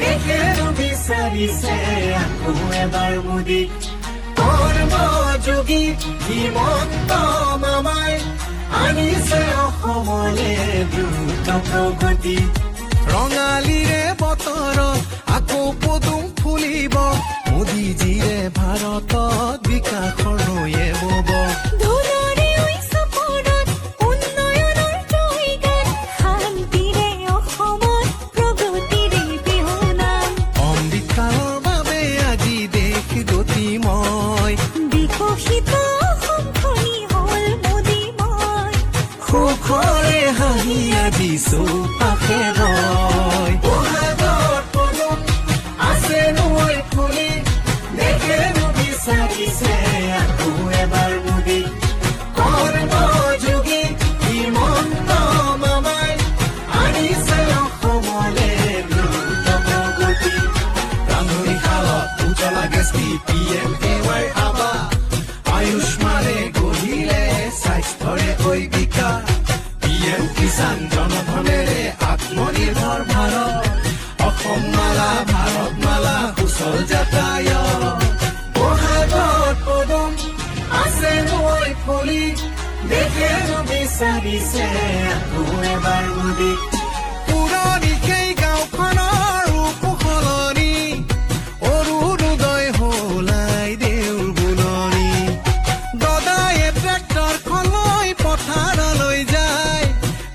দেখে বিচাৰিছে আকৌ এবাৰ মোদী কৰ্মযোগী হিমন্ত মামাই আনিছে অসমলে দ্ৰুত প্ৰগতি ৰঙালীৰে বতৰত আকৌ পদুম ফুলিব মোদীজীৰে ভাৰতত বিকাশৰ নৈয়ে বব সুখৰে হাঁহি আজি চৌপাশে ৰয় বহাগত পদুম আছে নৈ ফুলি দেখে বিচাৰিছে আকৌ এবাৰ মোদী কৰ্মযোগী হিমন্ত মামাই আনিছে অসমলে দ্ৰুত প্ৰগতি ৰান্ধনি শালত উজ্বলা গেছ দি PMAY আবা আয়ুষ্মানে গঢ়িলে স্বাস্থ্যৰে হৈ বিকাশ কিষাণ জনধনেৰে আত্মনিৰ্ভৰ ভাৰত অসম মালা ভাৰত মালা সুচল যাতায়ত বহাগত পদুম আছে নৈ ফুলি দেখে বিচাৰিছে আকৌ এবাৰ মোদী পুৰণি সেই গাঁওখনৰ ৰূপ সলনি অৰুণোদয় হলাই দেউৰ বুলনি দদায়ে ট্ৰেক্টৰখন লৈ পথাৰলৈ যায়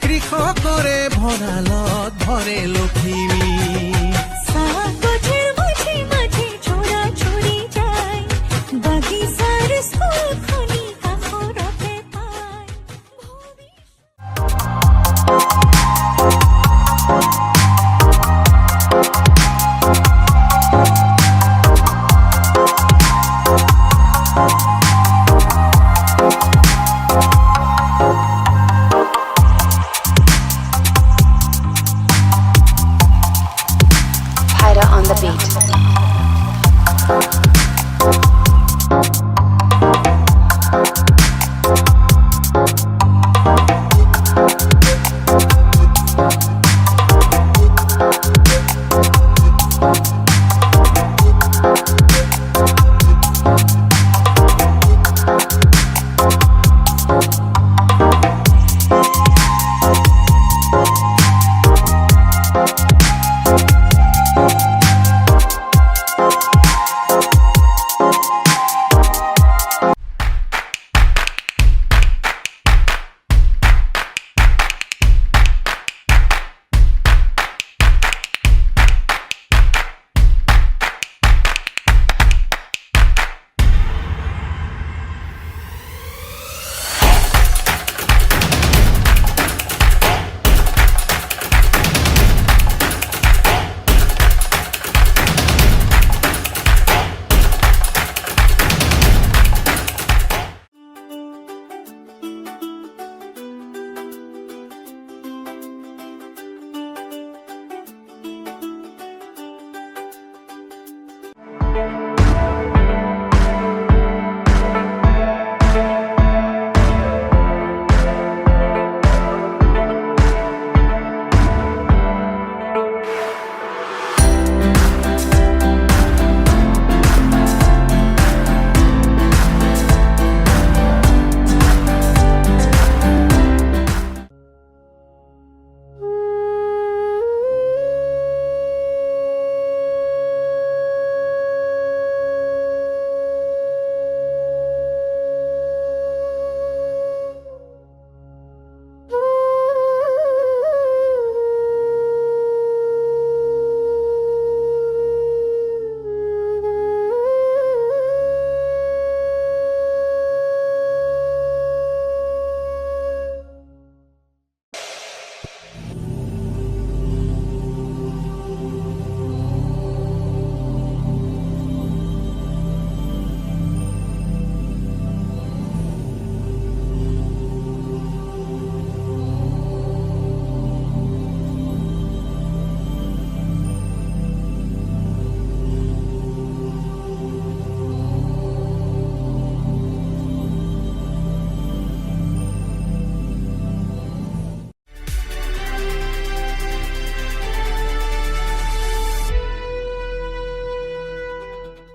কৃষকৰে ভঁৰালত ভৰে লখিমী বাগিচাৰ স্কুলখনি কাষৰতে পায়